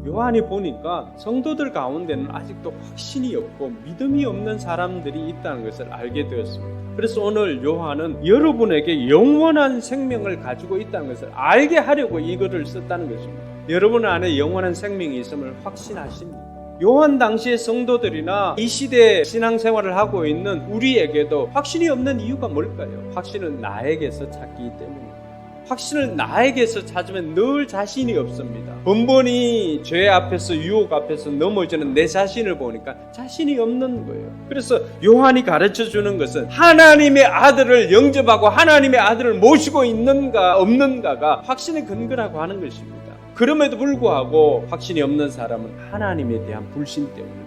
요한이 보니까 성도들 가운데는 아직도 확신이 없고 믿음이 없는 사람들이 있다는 것을 알게 되었습니다. 그래서 오늘 요한은 여러분에게 영원한 생명을 가지고 있다는 것을 알게 하려고 이거를 썼다는 것입니다. 여러분 안에 영원한 생명이 있음을 확신하십니까? 요한 당시의 성도들이나 이 시대에 신앙생활을 하고 있는 우리에게도 확신이 없는 이유가 뭘까요? 확신은 나에게서 찾기 때문입니다. 확신을 나에게서 찾으면 늘 자신이 없습니다. 번번이 죄 앞에서 유혹 앞에서 넘어지는 내 자신을 보니까 자신이 없는 거예요. 그래서 요한이 가르쳐주는 것은 하나님의 아들을 영접하고 하나님의 아들을 모시고 있는가 없는가가 확신의 근거라고 하는 것입니다. 그럼에도 불구하고 확신이 없는 사람은 하나님에 대한 불신 때문입니다.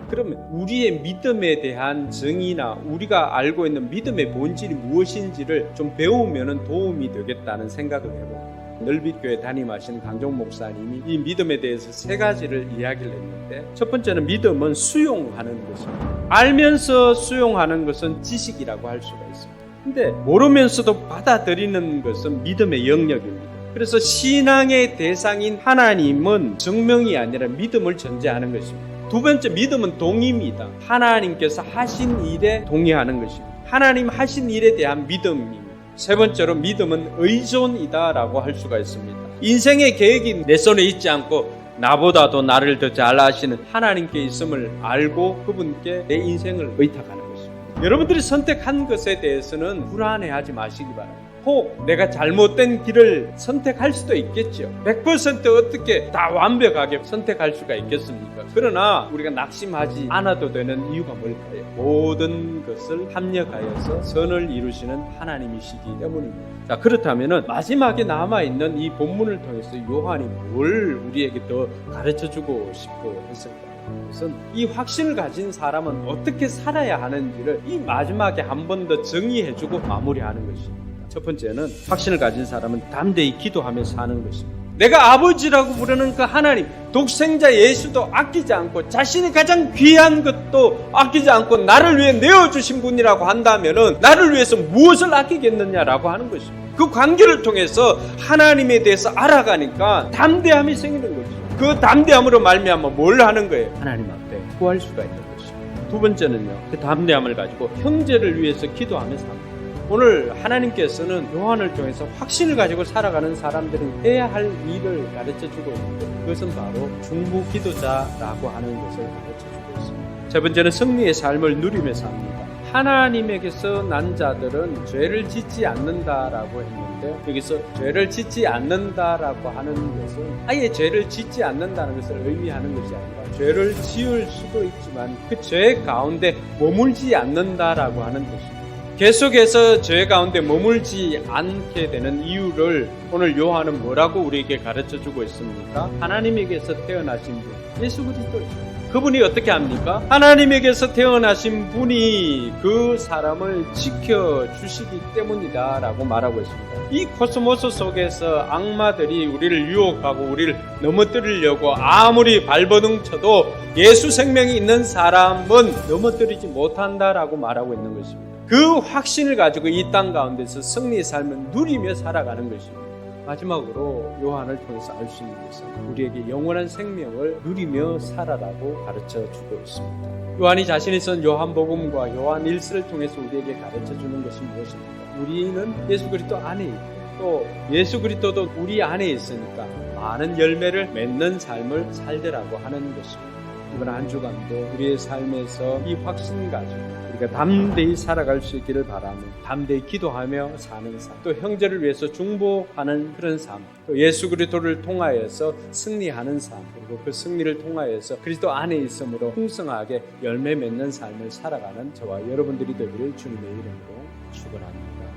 그러면 우리의 믿음에 대한 정의나 우리가 알고 있는 믿음의 본질이 무엇인지를 좀 배우면 도움이 되겠다는 생각을 해봅니다. 넓이교회 담임하신 강종 목사님이 이 믿음에 대해서 3가지를 이야기를 했는데, 첫 번째는 믿음은 수용하는 것입니다. 알면서 수용하는 것은 지식이라고 할 수가 있습니다. 근데 모르면서도 받아들이는 것은 믿음의 영역입니다. 그래서 신앙의 대상인 하나님은 증명이 아니라 믿음을 전제하는 것입니다. 두 번째, 믿음은 동의입니다. 하나님께서 하신 일에 동의하는 것입니다. 하나님 하신 일에 대한 믿음입니다. 세 번째로, 믿음은 의존이다라고 할 수가 있습니다. 인생의 계획이 내 손에 있지 않고 나보다도 나를 더 잘 아시는 하나님께 있음을 알고 그분께 내 인생을 의탁하는 것입니다. 여러분들이 선택한 것에 대해서는 불안해하지 마시기 바랍니다. 혹 내가 잘못된 길을 선택할 수도 있겠죠. 100% 어떻게 다 완벽하게 선택할 수가 있겠습니까? 그러나 우리가 낙심하지 않아도 되는 이유가 뭘까요? 모든 것을 합력하여서 선을 이루시는 하나님이시기 때문입니다. 자, 그렇다면 마지막에 남아있는 이 본문을 통해서 요한이 뭘 우리에게 더 가르쳐주고 싶고 했을까요? 그것은 이 확신을 가진 사람은 어떻게 살아야 하는지를 이 마지막에 한 번 더 정의해주고 마무리하는 것입니다. 첫 번째는, 확신을 가진 사람은 담대히 기도하며 사는 것입니다. 내가 아버지라고 부르는 그 하나님, 독생자 예수도 아끼지 않고 자신이 가장 귀한 것도 아끼지 않고 나를 위해 내어주신 분이라고 한다면 나를 위해서 무엇을 아끼겠느냐라고 하는 것입니다. 그 관계를 통해서 하나님에 대해서 알아가니까 담대함이 생기는 거죠. 그 담대함으로 말미암아 뭘 하는 거예요? 하나님 앞에 구할 수가 있는 것입니다. 두 번째는요, 그 담대함을 가지고 형제를 위해서 기도하며 삽니다. 오늘 하나님께서는 요한을 통해서 확신을 가지고 살아가는 사람들은 해야 할 일을 가르쳐주고 있는데, 그것은 바로 중보 기도자라고 하는 것을 가르쳐주고 있습니다. 세 번째는 승리의 삶을 누리며 삽니다. 하나님에게서 난 자들은 죄를 짓지 않는다라고 했는데, 여기서 죄를 짓지 않는다라고 하는 것은 아예 죄를 짓지 않는다는 것을 의미하는 것이 아니라 죄를 지을 수도 있지만 그 죄 가운데 머물지 않는다라고 하는 것입니다. 계속해서 죄 가운데 머물지 않게 되는 이유를 오늘 요한은 뭐라고 우리에게 가르쳐주고 있습니까? 하나님에게서 태어나신 분, 예수 그리스도죠. 그분이 어떻게 합니까? 하나님에게서 태어나신 분이 그 사람을 지켜주시기 때문이다 라고 말하고 있습니다. 이 코스모스 속에서 악마들이 우리를 유혹하고 우리를 넘어뜨리려고 아무리 발버둥 쳐도 예수 생명이 있는 사람은 넘어뜨리지 못한다라고 말하고 있는 것입니다. 그 확신을 가지고 이 땅 가운데서 승리의 삶을 누리며 살아가는 것입니다. 마지막으로 요한을 통해서 알 수 있는 것은 우리에게 영원한 생명을 누리며 살아라고 가르쳐주고 있습니다. 요한이 자신이 쓴 요한복음과 요한 1서를 통해서 우리에게 가르쳐주는 것이 무엇입니까? 우리는 예수 그리스도 안에 있고 또 예수 그리스도도 우리 안에 있으니까 많은 열매를 맺는 삶을 살더라고 하는 것입니다. 이번 한 주간도 우리의 삶에서 이 확신 가지고 우리가 담대히 살아갈 수 있기를 바라며 담대히 기도하며 사는 삶, 또 형제를 위해서 중보하는 그런 삶, 또 예수 그리스도를 통하여서 승리하는 삶, 그리고 그 승리를 통하여서 그리스도 안에 있음으로 풍성하게 열매 맺는 삶을 살아가는 저와 여러분들이 되기를 주님의 이름으로 축원합니다.